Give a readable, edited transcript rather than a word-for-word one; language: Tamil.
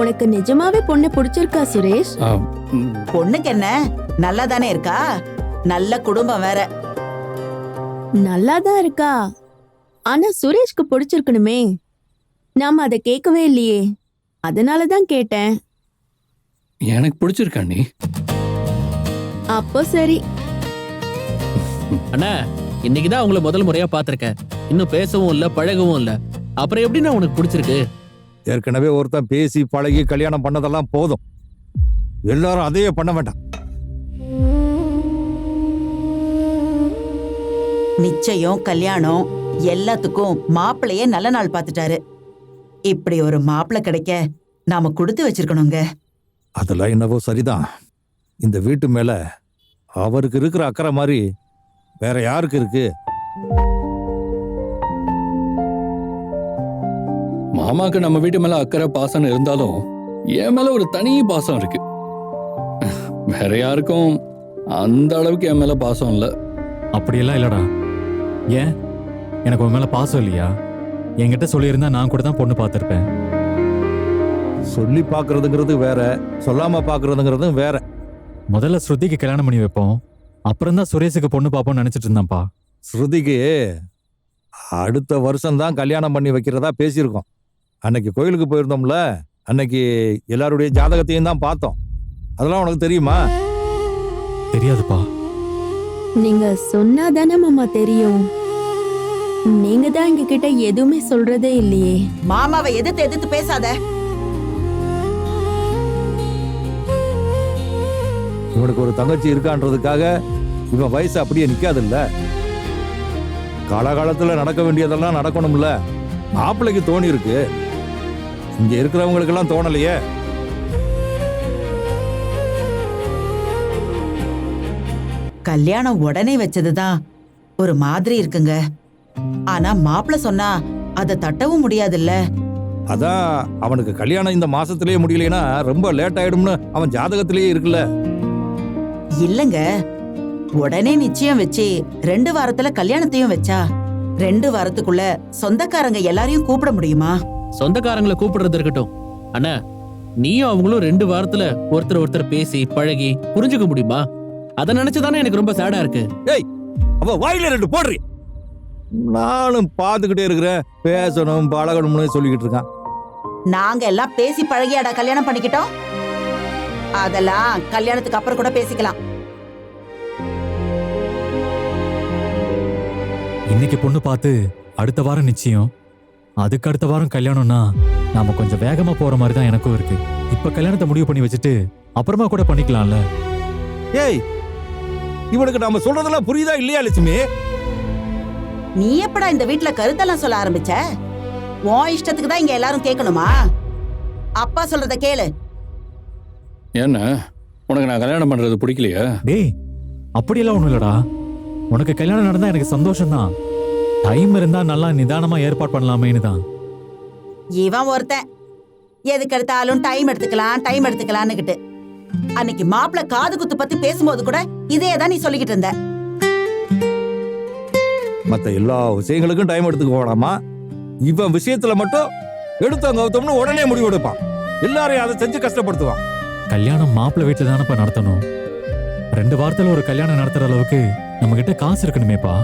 உனக்கு நிஜமாவே பொண்ணு பிடிச்சிருக்கா சுரேஷ்? பொண்ணுக்கு என்ன, நல்லா தானே இருக்கா, நல்ல குடும்பம் வேற. நல்லாதான் இருக்கா, ஆனா சுரேஷ்க்கு பிடிச்சிருக்கணுமே. நாம அதை கேட்கவே இல்லையே, அதனாலதான் கேட்டேன். எனக்கு பிடிச்சிருக்கா நீ? அப்போ சரி. அண்ணா, இன்னைக்குதான் உங்களை முதல் முறையா பாத்திருக்கேன். இன்னும் பேசவும் இல்ல, பழகவும் இல்ல. அப்புறம் எப்படின்னா உனக்கு பிடிச்சிருக்கு? ஏற்கனவே ஒருத்தன் பேசி பழகி கல்யாணம் பண்ணதெல்லாம் போதும், எல்லாரும் அதையே பண்ண வேண்டாம். நிச்சயம், கல்யாணம் எல்லாத்துக்கும் மாப்பிள்ளையே நல்ல நாள் பார்த்துட்டாரு. இப்படி ஒரு மாப்பிள்ளை கிடைக்க நாம கொடுத்து வச்சிருக்கணுங்க. அதெல்லாம் என்னவோ சரிதான். இந்த வீட்டு மேல அவருக்கு இருக்கிற அக்கறை மாதிரி வேற யாருக்கு இருக்கு? மாமாக்கு நம்ம வீட்டு மேல அக்கறை பாசம் இருந்தாலும் என் மேல ஒரு தனி பாசம் இருக்கு. வேற யாருக்கும் அந்த அளவுக்கு என் மேல பாசம் இல்ல. அப்படியெல்லாம் இல்லடா. ஏன், எனக்கு உன் மேல பாசம் இல்லையா? என்கிட்ட சொல்லியிருந்தா நான் கூட தான் பொண்ணு பார்த்திருப்பேன். சொல்லி பாக்குறதுங்கிறது வேற, சொல்லாம பாக்குறதுங்கிறதும் வேற. முதல்ல ஸ்ருதிக்கு கல்யாணம் பண்ணி வைப்போம், அப்புறம் தான் சுரேஷுக்கு பொண்ணு பார்ப்போம்னு நினைச்சிட்டு இருந்தான்ப்பா. ஸ்ருதிக்கு அடுத்த வருஷம் தான் கல்யாணம் பண்ணி வைக்கிறதா பேசியிருக்கோம். அன்னைக்கு கோயிலுக்கு போயிருந்தோம்ல, அன்னைக்கு எல்லாருடைய ஜாதகத்தையும் தான் பார்த்தோம். அதெல்லாம் உனக்கு தெரியுமா? தெரியாதுப்பா. நீங்க சொன்னாதானே மாமா தெரியும். நீங்க தான் எங்க கிட்ட எதுவுமே சொல்றதே இல்லையே. மாமாவை எதிர்த்து எதிர்த்து பேசாத. இவனுக்கு ஒரு தங்கச்சி இருக்கான்றதுக்காக இவன் வயசு அப்படியே நிக்காதுல்ல. காலகாலத்துல நடக்க வேண்டியதெல்லாம் நடக்கணும்ல. மாப்பிள்ளைக்கு தோணி இருக்கு, இங்க இருக்கிறவங்களுக்கெல்லாம் தோணலையே. கல்யாணம் உடனே வச்சதுதான் ஒரு மாதிரி இருக்குங்க. ஆனா மாப்பிள்ளை சொன்னா அதை தட்டவும் முடியாதுல்ல. அதான் அவனுக்கு கல்யாணம் இந்த மாசத்திலேயே முடியலைன்னா ரொம்ப லேட் ஆயிடும்னு அவன் ஜாதகத்திலேயே இருக்குல்ல. இல்லங்க, உடனே நிச்சயம் வச்சு 2 வாரத்துல கல்யாணத்தையும் வச்சா 2 வாரத்துக்குள்ள சொந்தக்காரங்க எல்லாரையும் கூப்பிட முடியுமா? சொந்தக்காரங்களை கூப்பிடுறது இருக்கட்டும் அண்ணா, நீயும் அவங்களும் 2 வாரத்துல ஒருத்தர் பேசி பழகி புரிஞ்சுக்க முடியுமா? அதை நினைச்சுதானே எனக்கு ரொம்ப சேடா இருக்கு. ஏய், அவ வாயில 2 போடுறி. நானும் பாத்துக்கிட்டே இருக்கிறேன், பேசணும் பழகணும்னு சொல்லிக்கிட்டு இருக்கான். நாங்க எல்லாம் பேசி பழகியாடா கல்யாணம் பண்ணிக்கிட்டோம். அதெல்லாம் கல்யாணத்துக்கு அப்புறம் கூட பேசிக்கலாம். இன்னைக்கு பொண்ணு பார்த்து அடுத்த வாரம் நிச்சயம், அதுக்கு அடுத்த வாரம் கல்யாணம்னா நாம கொஞ்சம் வேகமா போற மாதிரி தான் எனக்கும் இருக்கு. இப்ப கல்யாணத்தை முடிவு பண்ணி வச்சுட்டு அப்புறமா கூட பண்ணிக்கலாம்ல. ஏய், இவனுக்கு நாம சொல்றதெல்லாம் புரியுதா இல்லையா லட்சுமி? நீ எப்படா இந்த வீட்டுல கருத்தெல்லாம் சொல்ல ஆரம்பிச்ச? உன் இஷ்டத்துக்கு தான் இங்க எல்லாரும் கேட்கணுமா? அப்பா சொல்றத கேளு. என்ன, உனக்கு நான் கல்யாணம் பண்றது பிடிக்கலையா? டேய், அப்படியெல்லாம் ஒண்ணும் இல்லடா. உனக்கு கல்யாணம் நடந்தா எனக்கு சந்தோஷம்தான். டைம் இருந்தா நல்லா நிதானமா ஏற்பாடு பண்ணலாமேன்னு தான். இவன் ஒருத்தன் எதுக்கு எடுத்தாலும் டைம் எடுத்துக்கலாம்னுகிட்டு அன்னைக்கு மாப்பிள்ள காது குத்து பத்தி பேசும்போது கூட இதே தான் நீ சொல்லிக்கிட்டு இருந்த. மத்த எல்லா விஷயங்களுக்கும் டைம் எடுத்துக்க வேணாமா? இவன் விஷயத்துல மட்டும் எடுத்தவங்க கௌதம்னு உடனே முடிவு எடுப்பான். எல்லாரையும் அதை செஞ்சு கஷ்டப்படுத்துவான். கல்யாணம் மாப்பிள்ளை வீட்டுல தானப்பா நடத்தணும். 2 வாரத்துல ஒரு கல்யாணம் நடத்துற அளவுக்கு நம்ம கிட்ட காசு இருக்கணுமேப்பா.